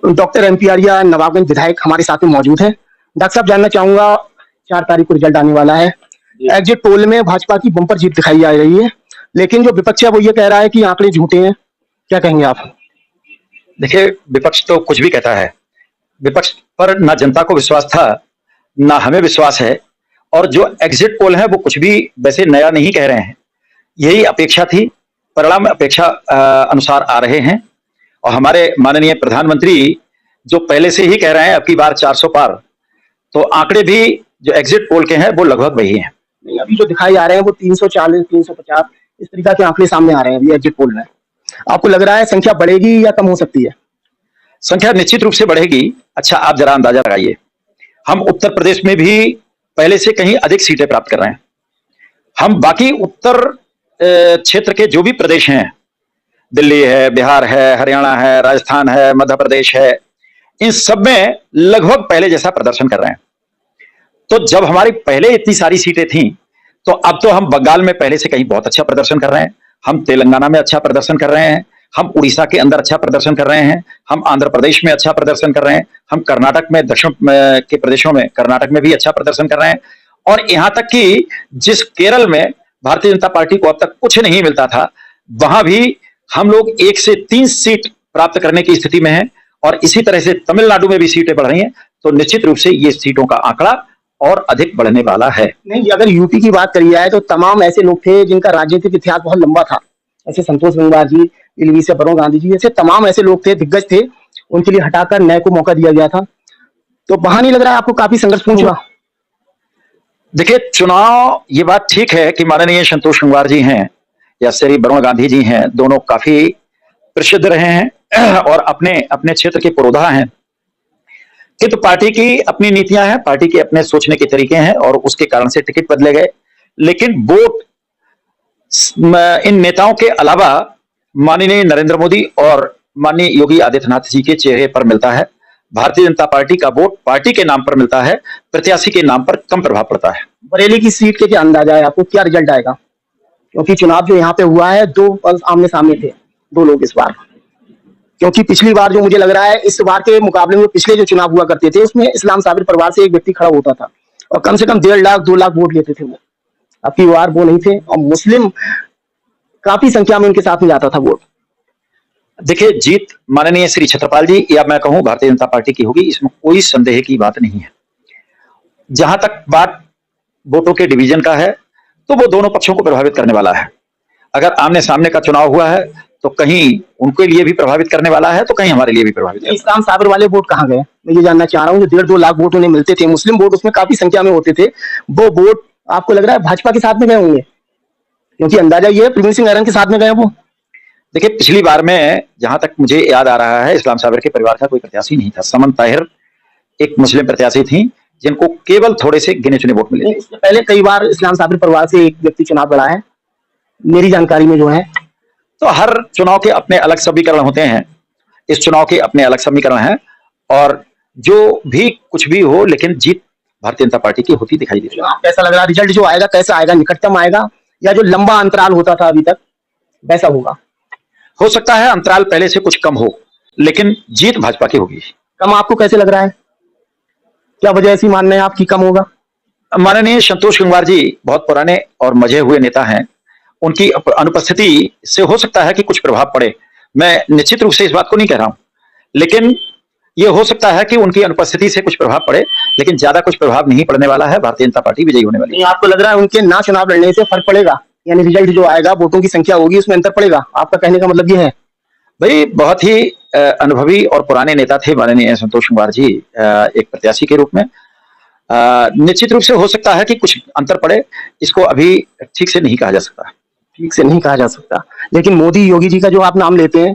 Doctor MP Arya Nawabganj विधायक हमारे साथ में मौजूद हैं। डॉक्टर साहब, जानना चाहूंगा, 4 तारीख को रिजल्ट आने वाला है। एग्जिट पोल में भाजपा की बम्पर जीत दिखाई जा रही है, लेकिन जो विपक्ष है वो ये कह रहा है कि आंकड़े झूठे हैं। क्या कहेंगे आप? देखिए, विपक्ष तो कुछ भी कहता है। विपक्ष पर ना जनता को विश्वास था, ना हमें विश्वास है। और जो एग्जिट पोल है वो कुछ भी वैसे नया नहीं कह रहे हैं। यही अपेक्षा थी, परिणाम अपेक्षा अनुसार आ रहे हैं। और हमारे माननीय प्रधानमंत्री जो पहले से ही कह रहे हैं अब की बार 400 पार, तो आंकड़े भी जो एग्जिट पोल के हैं वो लगभग वही हैं। अभी जो दिखाई आ रहे हैं वो 340, 350 इस तरीके के आंकड़े सामने आ रहे हैं अभी एग्जिट पोल में। आपको लग रहा है संख्या बढ़ेगी या कम हो सकती है? संख्या निश्चित रूप से बढ़ेगी। अच्छा, आप जरा अंदाजा लगाइए, हम उत्तर प्रदेश में भी पहले से कहीं अधिक सीटें प्राप्त कर रहे हैं। हम बाकी उत्तर क्षेत्र के जो भी प्रदेश हैं, दिल्ली है, बिहार है, हरियाणा है, राजस्थान है, मध्य प्रदेश है, इन सब में लगभग पहले जैसा प्रदर्शन कर रहे हैं। तो जब हमारी पहले इतनी सारी सीटें थीं, तो अब तो हम बंगाल में पहले से कहीं बहुत अच्छा प्रदर्शन कर रहे हैं, हम तेलंगाना में अच्छा प्रदर्शन कर रहे हैं, हम उड़ीसा के अंदर अच्छा प्रदर्शन कर रहे हैं, हम आंध्र प्रदेश में अच्छा प्रदर्शन कर रहे हैं, हम कर्नाटक में, दक्षिण के प्रदेशों में, कर्नाटक में भी अच्छा प्रदर्शन कर रहे हैं। और यहां तक कि जिस केरल में भारतीय जनता पार्टी को अब तक कुछ नहीं मिलता था, वहां भी हम लोग 1 से 3 सीट प्राप्त करने की स्थिति में हैं। और इसी तरह से तमिलनाडु में भी सीटें बढ़ रही हैं। तो निश्चित रूप से ये सीटों का आंकड़ा और अधिक बढ़ने वाला है। नहीं, अगर यूपी की बात करी जाए तो तमाम ऐसे लोग थे जिनका राजनीतिक इतिहास बहुत लंबा था, ऐसे संतोष गंगवार जी, पीलीभीत से वरुण गांधी जी, ऐसे तमाम ऐसे लोग थे, दिग्गज थे, उनके लिए हटाकर नए को मौका दिया गया था। तो वहां नहीं लग रहा है आपको काफी संघर्षपूर्ण हुआ? देखिए, चुनाव, ये बात ठीक है कि माननीय संतोष गंगवार जी हैं या श्री वरुण गांधी जी हैं, दोनों काफी प्रसिद्ध रहे हैं और अपने अपने क्षेत्र के पुरोधा हैं। किंतु पार्टी की अपनी नीतियां हैं, पार्टी के अपने सोचने के तरीके हैं और उसके कारण से टिकट बदले गए। लेकिन वोट इन नेताओं के अलावा माननीय नरेंद्र मोदी और माननीय योगी आदित्यनाथ जी के चेहरे पर मिलता है। भारतीय जनता पार्टी का वोट पार्टी के नाम पर मिलता है, प्रत्याशी के नाम पर कम प्रभाव पड़ता है। बरेली की सीट के क्या अंदाजा है आपको, क्या रिजल्ट आएगा? क्योंकि चुनाव जो यहाँ पे हुआ है, 2 पल आमने सामने थे, 2 लोग इस बार। क्योंकि पिछली बार जो मुझे लग रहा है, इस बार के मुकाबले में पिछले जो चुनाव हुआ करते थे उसमें इस्लाम साबिर परिवार से एक व्यक्ति खड़ा होता था और कम से कम 1.5 लाख 2 लाख वोट लेते थे वो। अब की बार वो नहीं थे और मुस्लिम काफी संख्या में उनके साथ में जाता था वोट। देखिए, जीत माननीय श्री छत्रपाल जी या मैं कहूं भारतीय जनता पार्टी की होगी, इसमें कोई संदेह की बात नहीं है। जहां तक बात वोटों के डिवीजन का है, तो वो दोनों पक्षों को प्रभावित करने वाला है। अगर आमने सामने का चुनाव हुआ है तो कहीं उनके लिए भी प्रभावित करने वाला है, तो कहीं हमारे लिए भी प्रभावित। इस्लाम साबिर वाले वोट कहाँ गए, मैं ये जानना चाह रहा हूँ। जो 1.5-2 लाख वोट उन्हें मिलते थे, मुस्लिम वोट उसमें काफी संख्या में होते थे, वो वोट आपको लग रहा है भाजपा के साथ में गए होंगे? क्योंकि अंदाजा ये है प्रवीण सिंह ऐरन के साथ में गए वो। देखिए, पिछली बार में जहां तक मुझे याद आ रहा है, इस्लाम साबिर के परिवार का कोई प्रत्याशी नहीं था। समन ताहिर एक मुस्लिम प्रत्याशी थी जिनको केवल थोड़े से गिने चुने वोट मिले। इससे पहले कई बार इस्लाम साबिर परिवार से एक व्यक्ति चुनाव लड़ा है मेरी जानकारी में जो है। तो हर चुनाव के अपने अलग समीकरण होते हैं, इस चुनाव के अपने अलग समीकरण हैं। और जो भी कुछ भी हो, लेकिन जीत भारतीय जनता पार्टी की होती दिखाई दे रही है। कैसा लग रहा है रिजल्ट जो आएगा, कैसा आएगा? निकटतम आएगा या जो लंबा अंतराल होता था अभी तक वैसा होगा? हो सकता है अंतराल पहले से कुछ कम हो, लेकिन जीत भाजपा की होगी। कम आपको कैसे लग रहा है? क्या वजह ऐसी मानना है आपकी कम होगा? माननीय संतोष गंगवार जी बहुत पुराने और मजे हुए नेता हैं, उनकी अनुपस्थिति से हो सकता है कि कुछ प्रभाव पड़े। मैं निश्चित रूप से इस बात को नहीं कह रहा हूं, लेकिन यह हो सकता है कि उनकी अनुपस्थिति से कुछ प्रभाव पड़े, लेकिन ज्यादा कुछ प्रभाव नहीं पड़ने वाला है। भारतीय जनता पार्टी विजयी होने वाली है। आपको लग रहा है उनके ना चुनाव लड़ने से फर्क पड़ेगा, यानी रिजल्ट जो आएगा, वोटों की संख्या होगी, उसमें अंतर पड़ेगा? आपका कहने का मतलब ये है? भाई, बहुत ही अनुभवी और पुराने नेता थे माननीय संतोष गंगवार जी एक प्रत्याशी के रूप में। निश्चित रूप से हो सकता है कि कुछ अंतर पड़े, इसको अभी ठीक से नहीं कहा जा सकता। ठीक से नहीं कहा जा सकता, लेकिन मोदी योगी जी का जो आप नाम लेते हैं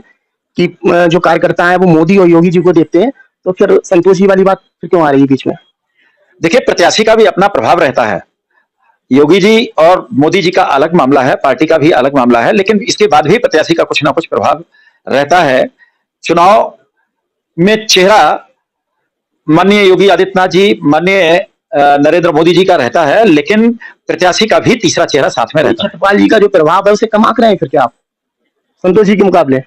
कि जो कार्यकर्ता है वो मोदी और योगी जी को देते हैं, तो फिर संतोष जी वाली बात फिर क्यों आ रही है बीच में? देखिए, प्रत्याशी का भी अपना प्रभाव रहता है। योगी जी और मोदी जी का अलग मामला है, पार्टी का भी अलग मामला है, लेकिन इसके बाद भी प्रत्याशी का कुछ ना कुछ प्रभाव रहता है। चुनाव में चेहरा माननीय योगी आदित्यनाथ जी, माननीय नरेंद्र मोदी जी का रहता है, लेकिन प्रत्याशी का भी तीसरा चेहरा साथ में रहता है। छत्रपाल जी का जो प्रभाव है उसे कम आंक रहे हैं फिर क्या आप संतोष जी के मुकाबले?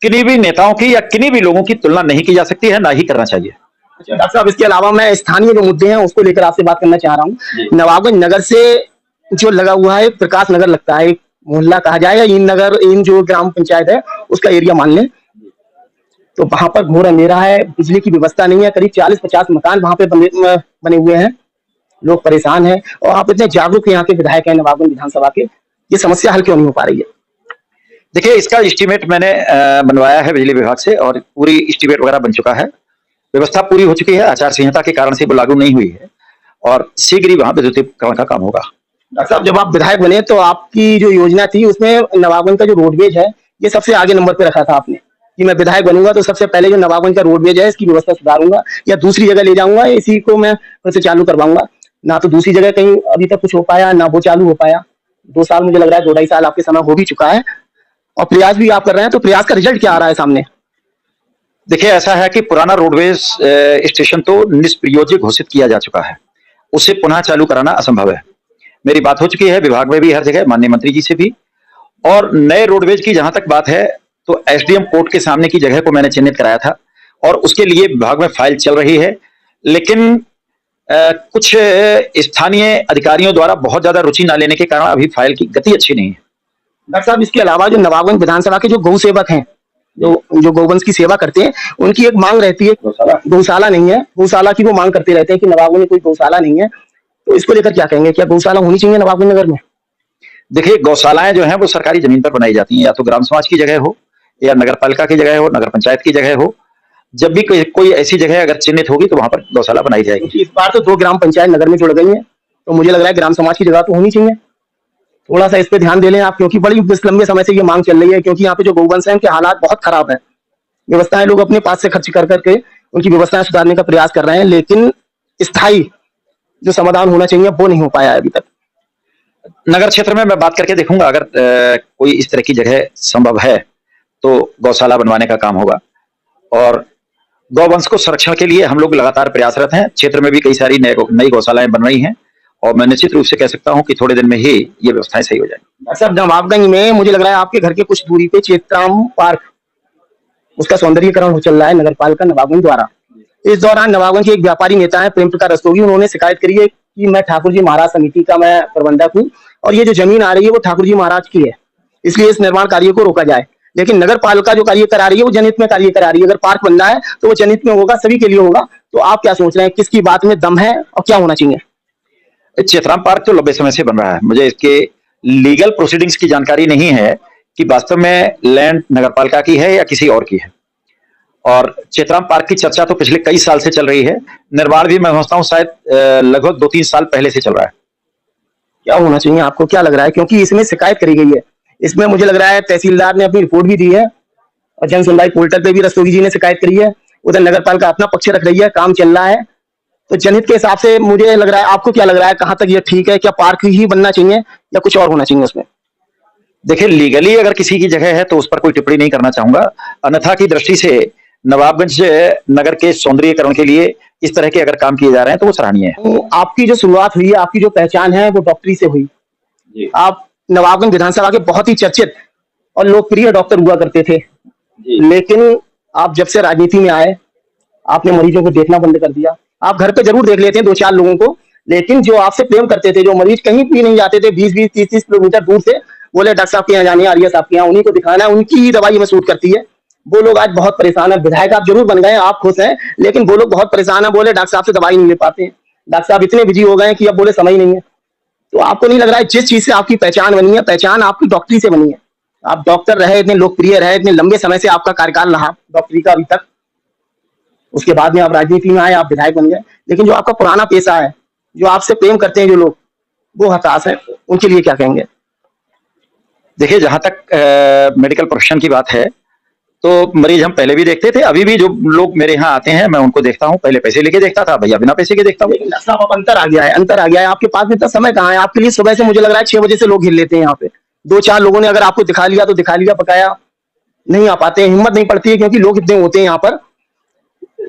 किन्हीं भी नेताओं की या किन्हीं भी लोगों की तुलना नहीं की जा सकती है, ना ही करना चाहिए। अच्छा डॉक्टर साहब, इसके अलावा मैं स्थानीय जो मुद्दे हैं उसको लेकर आपसे बात करना चाह रहा हूँ। नवाबगंज नगर से जो लगा हुआ है प्रकाश नगर लगता है, एक मोहल्ला कहा जाए या इन नगर, इन जो ग्राम पंचायत है उसका एरिया मान लें, तो वहां पर घोर अंधेरा है, बिजली की व्यवस्था नहीं है, करीब 40-50 मकान वहां पे बने हुए हैं, लोग परेशान हैं। और आप इतने जागरूक यहाँ के विधायक हैं नवाबगंज विधानसभा के, ये समस्या हल क्यों नहीं हो पा रही है? देखिए, इसका एस्टीमेट मैंने बनवाया है बिजली विभाग से और पूरी एस्टीमेट वगैरह बन चुका है, व्यवस्था पूरी हो चुकी है, आचार संहिता के कारण से वो लागू नहीं हुई है और शीघ्र ही वहां विद्युतीकरण का काम होगा। डॉक्टर साहब, जब आप विधायक बने तो आपकी जो योजना थी उसमें नवाबगंज का जो रोडवेज है ये सबसे आगे नंबर पे रखा था आपने, कि मैं विधायक बनूंगा तो सबसे पहले जो नवाबगंज का रोडवेज है इसकी व्यवस्था सुधारूंगा या दूसरी जगह ले जाऊंगा, इसी को मैं फिर से चालू करवाऊंगा। ना तो दूसरी जगह कहीं अभी तक कुछ हो पाया, ना वो चालू हो पाया। 2 साल मुझे लग रहा है, 2-2.5 साल आपके समय हो भी चुका है और प्रयास भी आप कर रहे हैं, तो प्रयास का रिजल्ट क्या आ रहा है सामने? देखिए, ऐसा है कि पुराना रोडवेज स्टेशन तो निष्प्रयोज्य घोषित किया जा चुका है, उसे पुनः चालू कराना असंभव है। मेरी बात हो चुकी है विभाग में भी, हर जगह माननीय मंत्री जी से भी। और नए रोडवेज की जहां तक बात है तो एसडीएम कोर्ट के सामने की जगह को मैंने चिन्हित कराया था और उसके लिए विभाग में फाइल चल रही है, लेकिन कुछ स्थानीय अधिकारियों द्वारा बहुत ज्यादा रुचि न लेने के कारण अभी फाइल की गति अच्छी नहीं है। डॉक्टर साहब, इसके अलावा जो नवाबगंज विधानसभा के जो गौ सेवक हैं, जो गौवंश की सेवा करते हैं, उनकी एक मांग रहती है, गौशाला नहीं है, गौशाला की वो मांग करते रहते हैं कि नवाबगंज में कोई गौशाला नहीं है, तो इसको लेकर क्या कहेंगे? क्या गौशाला होनी चाहिए नवाबगंज नगर में? देखिए, गौशालाएं जो हैं वो सरकारी जमीन पर बनाई जाती हैं, या तो ग्राम समाज की जगह हो या नगर पालिका की जगह हो, नगर पंचायत की जगह हो। जब भी कोई ऐसी जगह अगर चिन्हित होगी तो वहां पर गौशाला बनाई जाएगी। इस बार तो 2 ग्राम पंचायत नगर में जुड़ गई है, तो मुझे लग रहा है ग्राम समाज की जगह तो होनी चाहिए। थोड़ा सा इस पे ध्यान दे लें आप, क्योंकि बड़ी लंबे समय से ये मांग चल रही है, क्योंकि यहाँ पे जो गौवंश है उनके हालात बहुत खराब है। व्यवस्थाएं लोग अपने पास से खर्च कर करके उनकी व्यवस्थाएं सुधारने का प्रयास कर रहे हैं, लेकिन स्थायी जो समाधान होना चाहिए वो नहीं हो पाया है अभी तक। नगर क्षेत्र में मैं बात करके देखूंगा, अगर कोई इस तरह की जगह संभव है तो गौशाला बनवाने का काम होगा। और गौवंश को संरक्षण के लिए हम लोग लगातार प्रयासरत हैं, क्षेत्र में भी कई सारी नई गौशालाएं बन रही हैं और मैं निश्चित रूप से कह सकता हूं कि थोड़े दिन में ही ये व्यवस्थाएं सही हो जाएंगी। सर, नवाबगंज में मुझे लग रहा है आपके घर के कुछ दूरी पे चेतराम पार्क, उसका सौंदर्यीकरण हो चल रहा है नगर पालिका नवाबगंज द्वारा। इस दौरान नवाबगंज के एक व्यापारी नेता है प्रेम प्रकाश रस्तोगी, उन्होंने शिकायत करी है कि मैं ठाकुर जी महाराज समिति का मैं प्रबंधक हूँ और ये जो जमीन आ रही है वो ठाकुर जी महाराज की है, इसलिए इस निर्माण कार्य को रोका जाए। लेकिन नगर पालिका जो कार्य करा रही है वो जनहित में कार्य करा रही है। अगर पार्क बनना है तो वो जनहित में होगा, सभी के लिए होगा। तो आप क्या सोच रहे हैं, किसकी बात में दम है और क्या होना चाहिए? चेतराम पार्क तो लंबे समय से बन रहा है, मुझे इसके लीगल प्रोसीडिंग्स की जानकारी नहीं है कि वास्तव में लैंड नगर पालिका की है या किसी और की है। और चेतराम पार्क की चर्चा तो पिछले कई साल से चल रही है, निर्माण भी मैं समझता हूँ शायद लगभग 2-3 साल पहले से चल रहा है। क्या होना चाहिए, आपको क्या लग रहा है? क्योंकि इसमें शिकायत करी गई है, इसमें मुझे लग रहा है तहसीलदार ने अपनी रिपोर्ट भी दी है और जन सुनवाई पोर्टल पे भी रस्तोगी जी ने शिकायत करी है, उधर नगर पालिका अपना पक्ष रख रही है, काम चल रहा है। तो जनहित के हिसाब से मुझे लग रहा है, आपको क्या लग रहा है कहां तक ये ठीक है? क्या पार्क ही बनना चाहिए या कुछ और होना चाहिए उसमें? देखिए, लीगली अगर किसी की जगह है तो उस पर कोई टिप्पणी नहीं करना चाहूंगा, अन्यथा की दृष्टि से नवाबगंज नगर के सौंदर्यीकरण के लिए इस तरह के अगर काम किए जा रहे हैं तो वो सराहनीय है। तो आपकी जो शुरुआत हुई है, आपकी जो पहचान है वो डॉक्टरी से हुई। आप नवाबगंज विधानसभा के बहुत ही चर्चित और लोकप्रिय डॉक्टर हुआ करते थे, लेकिन आप जब से राजनीति में आए आपने मरीजों को देखना बंद कर दिया। आप घर पे जरूर देख लेते हैं 2-4 लोगों को, लेकिन जो आपसे प्रेम करते थे, जो मरीज कहीं भी नहीं जाते थे 20-20, 30-30 किलोमीटर दूर से, बोले डॉक्टर साहब के यहाँ जाने, आर्या साहब के यहाँ, उन्हीं को दिखाना है, उनकी ही दवाई में सूट करती है, वो लोग आज बहुत परेशान है। विधायक आप जरूर बन गए, आप खुश हैं, लेकिन वो लोग बहुत परेशान है, बोले डॉक्टर साहब से दवाई नहीं ले पाते हैं, डॉक्टर साहब इतने बिजी हो गए कि अब बोले समय ही नहीं है। तो आपको नहीं लग रहा है जिस चीज से आपकी पहचान बनी है, पहचान आपकी डॉक्टरी से बनी है, आप डॉक्टर रहे, इतने लोकप्रिय रहे, इतने लंबे समय से आपका कार्यकाल रहा डॉक्टरी का अभी तक, उसके बाद में आप राजनीति में आए, आप विधायक बन गए, लेकिन जो आपका पुराना पेशा है, जो आपसे प्रेम करते हैं जो लोग, वो हताश है, उनके लिए क्या कहेंगे? देखिए, जहां तक मेडिकल प्रोफेशन की बात है तो मरीज हम पहले भी देखते थे, अभी भी जो लोग मेरे यहाँ आते हैं मैं उनको देखता हूँ, पहले पैसे लेके देखता था, भैया बिना पैसे के देखता हूँ। लेकिन साहब अब अंतर आ गया है, अंतर आ गया है, आपके पास में इतना समय कहाँ है? आपके लिए सुबह से मुझे लग रहा है 6 बजे से लोग हिल लेते हैं यहाँ पे, 2-4 लोगों ने अगर आपको दिखा लिया तो दिखा लिया, बकाया नहीं आ पाते हैं, हिम्मत नहीं पड़ती है क्योंकि लोग इतने होते हैं यहाँ पर।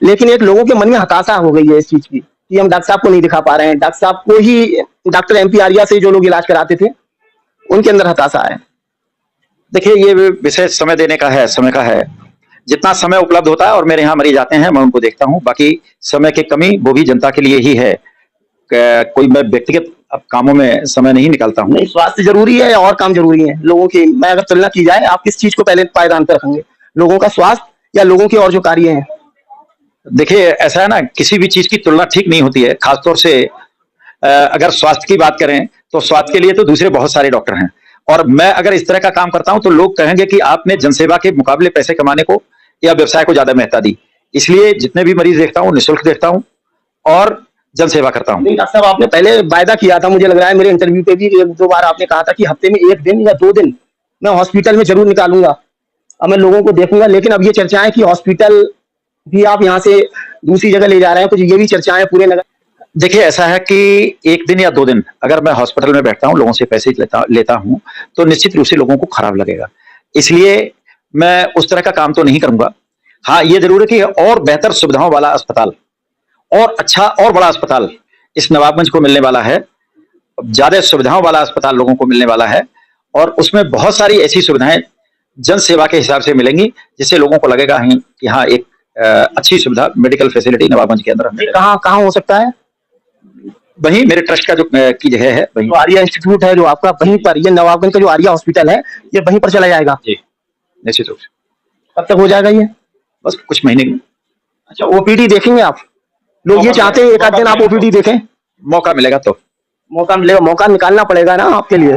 लेकिन एक लोगों के मन में हताशा हो गई है इस चीज की कि हम डॉक्टर साहब को नहीं दिखा पा रहे हैं, डॉक्टर साहब को ही, डॉक्टर MP आर्या से जो लोग इलाज कराते थे उनके अंदर हताशा है। देखिए, ये विषय समय देने का है, समय का है। जितना समय उपलब्ध होता है और मेरे यहाँ मरीज आते हैं, मैं उनको देखता हूँ। बाकी समय की कमी वो भी जनता के लिए ही है। कोई मैं व्यक्तिगत अब कामों में समय नहीं निकालता हूँ। नहीं, स्वास्थ्य जरूरी है और काम जरूरी है लोगों की। मैं अगर तुलना की जाए, आप किस चीज को पहले पायदान पर रखेंगे, लोगों का स्वास्थ्य या लोगों के और जो कार्य हैं? देखिए, ऐसा है ना, किसी भी चीज की तुलना ठीक नहीं होती है। खासतौर से अगर स्वास्थ्य की बात करें तो स्वास्थ्य के लिए तो दूसरे बहुत सारे डॉक्टर हैं, और मैं अगर इस तरह का काम करता हूं तो लोग कहेंगे कि आपने जनसेवा के मुकाबले पैसे कमाने को या व्यवसाय को ज्यादा महत्ता दी। इसलिए जितने भी मरीज देखता हूं निःशुल्क देखता हूं और जनसेवा करता हूं। नहीं डॉक्टर साहब, आपने पहले वायदा किया था, मुझे लग रहा है मेरे इंटरव्यू पे भी एक दो बार आपने कहा था कि हफ्ते में 1 दिन या 2 दिन मैं हॉस्पिटल में जरूर निकालूंगा, अब मैं लोगों को देखूंगा। लेकिन अब ये चर्चाएं कि हॉस्पिटल भी आप यहाँ से दूसरी जगह ले जा रहे हैं, कुछ ये भी चर्चाएं पूरे नगर। देखिए, ऐसा है कि 1 दिन या 2 दिन अगर मैं हॉस्पिटल में बैठता हूं, लोगों से पैसे लेता हूं, तो निश्चित रूप से लोगों को खराब लगेगा। इसलिए मैं उस तरह का काम तो नहीं करूंगा। हाँ, ये जरूर है कि और बेहतर सुविधाओं वाला अस्पताल और अच्छा और बड़ा अस्पताल इस नवाबगंज को मिलने वाला है। ज्यादा सुविधाओं वाला अस्पताल लोगों को मिलने वाला है, और उसमें बहुत सारी ऐसी सुविधाएं जन सेवा के हिसाब से मिलेंगी, जिससे लोगों को लगेगा कि हाँ, एक अच्छी सुविधा मेडिकल फैसिलिटी नवाबगंज के अंदर है। कहाँ कहाँ हो सकता है? वहीं मेरे ट्रस्ट का जो की जगह है, वहीं जो आर्या इंस्टीट्यूट है जो आपका, वहीं पर ये नवाबगंज का जो आर्या हॉस्पिटल है, ये वहीं पर चला जाएगा? जी, निश्चित रूप से। कब तक हो जाएगा ये? बस कुछ महीने में। अच्छा, ओपीडी देखेंगे आप? लोग ये चाहते हैं एक आध दिन आप ओपीडी देखें। मौका मिलेगा तो। मौका मिलेगा, मौका निकालना पड़ेगा ना आपके लिए।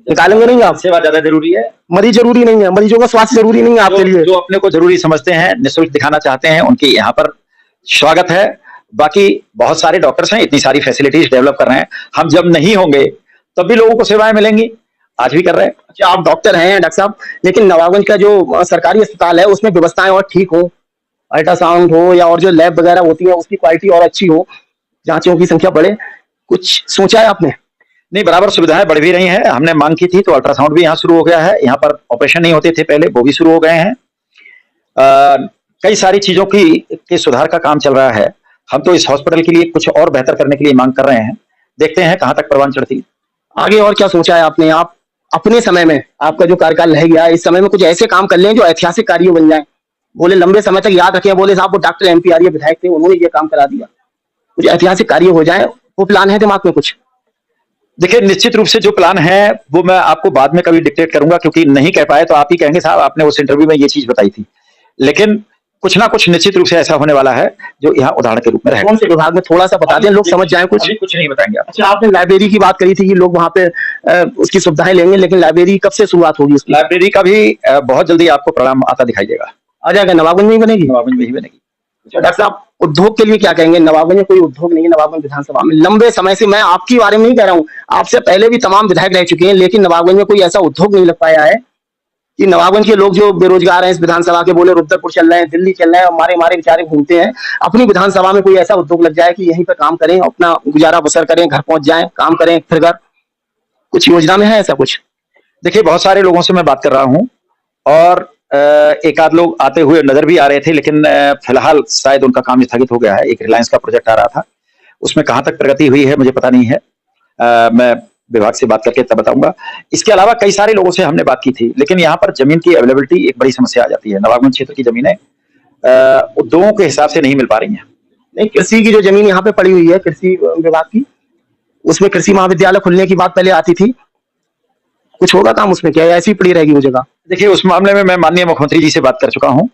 निकालेंगे नहीं आप? सेवा ज्यादा जरूरी है, मरीज जरूरी नहीं है, मरीजों का स्वास्थ्य जरूरी नहीं है आपके लिए। जो अपने को जरूरी समझते हैं, निःशुल्क दिखाना चाहते हैं, उनकी यहाँ पर स्वागत है। बाकी बहुत सारे डॉक्टर्स हैं, इतनी सारी फैसिलिटीज डेवलप कर रहे हैं। हम जब नहीं होंगे तब भी लोगों को सेवाएं मिलेंगी, आज भी कर रहे हैं। अच्छा, आप डॉक्टर हैं डॉक्टर साहब, लेकिन नवाबगंज का जो सरकारी अस्पताल है उसमें व्यवस्थाएं और ठीक हो, अल्ट्रासाउंड हो या और जो लैब वगैरह होती है उसकी क्वालिटी और अच्छी हो, जांचों की संख्या बढ़े, कुछ सोचा है आपने? नहीं, बराबर सुविधाएं बढ़ भी रही हैं। हमने मांग की थी तो अल्ट्रासाउंड भी यहाँ शुरू हो गया है। यहाँ पर ऑपरेशन नहीं होते थे पहले, वो भी शुरू हो गए हैं। कई सारी चीजों के सुधार का काम चल रहा है। हम तो इस हॉस्पिटल के लिए कुछ और बेहतर करने के लिए मांग कर रहे हैं। देखते हैं कहां तक परवान चढ़ती। आगे और क्या सोचा है आपने? आप अपने समय में, आपका जो कार्यकाल रह गया इस समय में, कुछ ऐसे काम कर लें जो ऐतिहासिक कार्य बन जाए, बोले लंबे समय तक याद रखें, बोले साहब वो डॉक्टर एमपी आर्य विधायक थे, उन्होंने ये काम करा दिया, कुछ ऐतिहासिक कार्य हो जाए, वो प्लान है दिमाग में कुछ? देखिए, निश्चित रूप से जो प्लान है वो मैं आपको बाद में कभी डिक्टेट करूंगा, क्योंकि नहीं कह पाए तो आप ही कहेंगे साहब आपने उस इंटरव्यू में ये चीज बताई थी। लेकिन कुछ ना कुछ निश्चित रूप से ऐसा होने वाला है जो यहाँ उदाहरण के रूप में रहेगा। कौन से विभाग में थोड़ा सा बता दें, लोग समझ जाएं कुछ। अभी कुछ नहीं बताएंगे आप। अच्छा, आपने लाइब्रेरी की बात करी थी कि लोग वहां पे उसकी सुविधाएं लेंगे, लेकिन लाइब्रेरी कब से शुरुआत होगी उसकी? लाइब्रेरी का भी बहुत जल्दी आपको परिणाम आता दिखाई देगा। आ जाएगा? नवाबगंज में ही बनेगी? नवाबगंज में ही बनेगी। डॉक्टर साहब, उद्योग के लिए क्या कहेंगे? नवाबगंज में कोई उद्योग नहीं है। नवाबगंज विधानसभा में लंबे समय से, मैं आपके बारे में नहीं कह रहा हूँ, आपसे पहले भी तमाम विधायक रह चुके हैं, लेकिन नवाबगंज में कोई ऐसा उद्योग नहीं लग पाया है कि नवाबगंज के लोग जो बेरोजगार हैं इस विधानसभा के, बोले रुद्रपुर चल रहे हैं, दिल्ली चल रहे हैं, मारे मारे बेचारे घूमते हैं, अपनी विधानसभा में कोई ऐसा उद्योग लग जाए कि यहीं पर काम करें, अपना गुजारा बसर करें, घर पहुंच जाएं, काम करें, फिर घर। कुछ योजना में है ऐसा कुछ? देखिए, बहुत सारे लोगों से मैं बात कर रहा हूँ और एक आध लोग आते हुए नजर भी आ रहे थे, लेकिन फिलहाल शायद उनका काम स्थगित हो गया है। एक रिलायंस का प्रोजेक्ट आ रहा था, उसमें कहां तक प्रगति हुई है मुझे पता नहीं है। मैं विभाग से बात करके तब बताऊंगा। इसके अलावा कई सारे लोगों से हमने बात की थी, लेकिन यहाँ पर जमीन की अवेलेबिलिटी एक बड़ी समस्या आ जाती है। नवाबगंज क्षेत्र की जमीनें उद्योगों के हिसाब से नहीं मिल पा रही हैं। नहीं, कृषि की जो जमीन यहाँ पे पड़ी हुई है कृषि विभाग की, उसमें कृषि महाविद्यालय खुलने की बात पहले आती थी, कुछ होगा काम उसमें क्या, ऐसी पड़ी रहेगी वो जगह? देखिए, उस मामले में मैं माननीय मुख्यमंत्री जी से बात कर चुका हूं,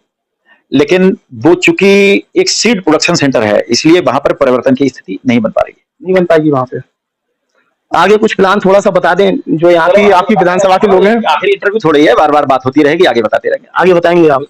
लेकिन वो चूंकि एक सीड प्रोडक्शन सेंटर है, इसलिए वहां पर परिवर्तन की स्थिति नहीं बन पा रही है। नहीं बन पाएगी वहां पे। आगे कुछ प्लान थोड़ा सा बता दें, जो यहाँ की आपकी विधानसभा के लोग हैं। आखिरी इंटरव्यू थोड़ी है, बार बार बात होती रहेगी, आगे बताते रहेंगे। आगे बताएंगे आप।